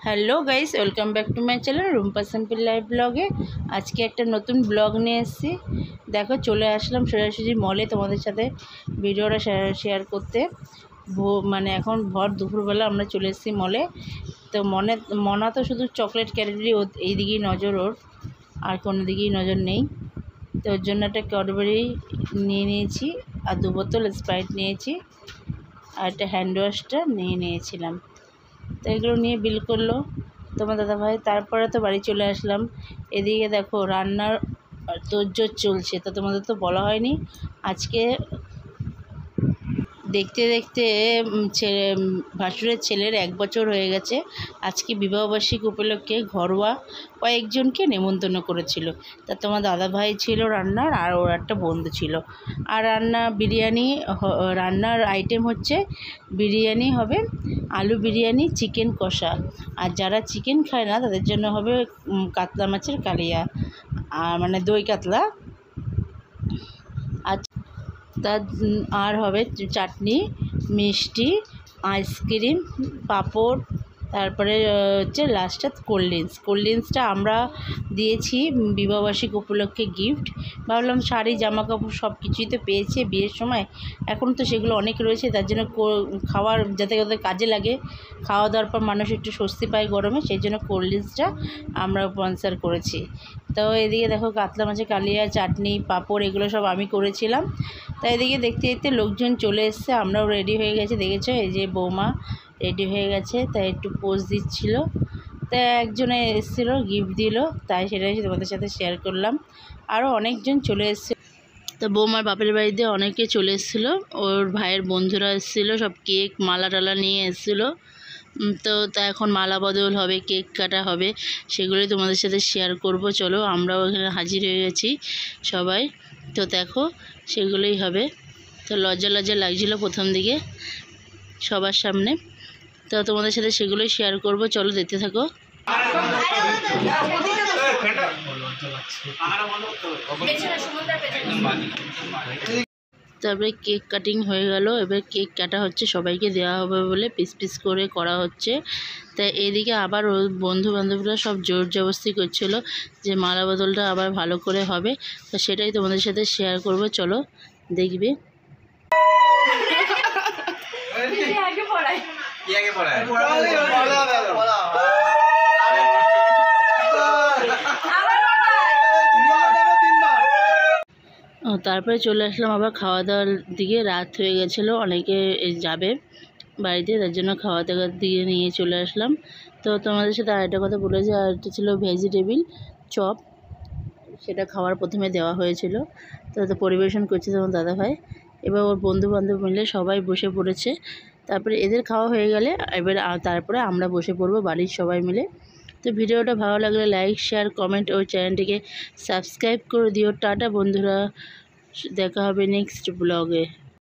Hello guys, welcome back to my channel Rumpa simple life ব্লগে। আজকে একটা নতুন ব্লগ নিয়ে এসেছি। দেখো, চলে আসলাম সোজাসুজি মলে তোমাদের সাথে ভিডিওটা শেয়ার করতে। মানে এখন ভর দুপুরবেলা আমরা চলে এসেছি মলে। তো মনা তো শুধু চকলেট ক্যাডবেরি এই দিকেই নজর ওর, আর কোনো দিকেই নজর নেই। তো ওর জন্য একটা ক্যাডবেরি নিয়ে নিয়েছি, আর 2 বোতল স্প্রাইট নিয়েছি, আর একটা হ্যান্ড ওয়াশটা নিয়েছিলাম। তো এগুলো নিয়ে বিল করলো তোমার দাদাভাই। তারপরে তো বাড়ি চলে আসলাম। এদিকে দেখো রান্নার তোড়জোড় চলছে। তো তোমাদের তো বলা হয়নি, আজকে দেখতে দেখতে ভাসুরের ছেলের 1 বছর হয়ে গেছে। আজকে বিবাহবার্ষিকী উপলক্ষে ঘরোয়া কয়েকজনকে নেমন্তন্ন করেছিল। তা তোমার দাদাভাই ছিল রান্নার, আর ওর একটা বন্ধু ছিল। আর রান্নার আইটেম হচ্ছে বিরিয়ানি হবে, আলু বিরিয়ানি, চিকেন কষা। আর যারা চিকেন খায় না তাদের জন্য হবে কাতলা মাছের কালিয়া, মানে দই কাতলা। আর হবে চাটনি, মিষ্টি, আইসক্রিম, পাঁপড়, তারপরে হচ্ছে লাস্টে কোল্ড ড্রিঙ্কসটা আমরা দিয়েছি বিবাহবার্ষিকী উপলক্ষে গিফট। ভাবলাম শাড়ি জামা কাপড় সব কিছুই তো পেয়েছে বিয়ের সময়, এখন তো সেগুলো অনেক রয়েছে, তার জন্য খাওয়ার যাতে ওদের কাজে লাগে, খাওয়া দাওয়ার পর মানুষ একটু স্বস্তি পায় গরমে, সেই জন্য কোল্ড ড্রিঙ্কসটা আমরা স্পন্সর করেছি। তো এদিকে দেখো কাতলা মাছের কালিয়া, চাটনি, পাঁপড় এগুলো সব আমি করেছিলাম। তাই এদিকে দেখতে দেখতে লোকজন চলে এসছে, আমরাও রেডি হয়ে গেছি। দেখেছো, এই যে বৌমা রেডি হয়ে গেছে, তাই একটু পোজ দিচ্ছিল। তাই একজনে এসেছিলো গিফট দিল, তাই সেটাই তোমাদের সাথে শেয়ার করলাম। আরও অনেকজন চলে এসছে। তো বৌমার বাপের বাড়িতে অনেকে চলে এসেছিলো, ওর ভাইয়ের বন্ধুরা এসেছিলো, সব কেক মালা টালা নিয়ে এসেছিলো। তো এখন মালা বদল হবে, কেক কাটা হবে, সেগুলোই তোমাদের সাথে শেয়ার করব। চলো, আমরাও এখানে হাজির হয়ে গেছি সবাই। তো দেখো, সেগুলোই হবে। তো লজ্জা লাগছিলো প্রথম দিকে সবার সামনে, তো তোমাদের সাথে সেগুলোই শেয়ার করব। চলো, দেখতে থাকো। তারপরে কেক কাটিং হয়ে গেল। এবার কেক কাটা হচ্ছে, সবাইকে দেওয়া হবে বলে পিস পিস করে করা হচ্ছে। তাই এদিকে আবার ওর বন্ধু বান্ধবরা সব জোর জবরদস্তি করছিল যে মালা বদলটা আবার ভালো করে হবে। তো সেটাই তোমাদের সাথে শেয়ার করব। চলো, দেখবে। তারপরে চলে আসলাম আবার খাওয়া দাওয়ার দিকে। রাত হয়ে গেছিলো, অনেকে যাবে বাড়িতে, তার জন্য খাওয়া দাওয়ার দিকে নিয়ে চলে আসলাম। তো তোমাদের সাথে আরেকটা কথা বলেছি, আর একটা ছিল ভেজিটেবিল চপ, সেটা খাওয়ার প্রথমে দেওয়া হয়েছিল। তো পরিবেশন করছে তোমার দাদাভাই। এবার ওর বন্ধু বান্ধব মিলে সবাই বসে পড়েছে। তারপরে এদের খাওয়া হয়ে গেলে এবার তারপরে আমরা বসে পড়বো বাড়ির সবাই মিলে। তো ভিডিওটা ভালো লাগলে লাইক, শেয়ার, কমেন্ট ও চ্যানেলটিকে সাবস্ক্রাইব করে দিও। টাটা বন্ধুরা, দেখা হবে নেক্সট ব্লগে।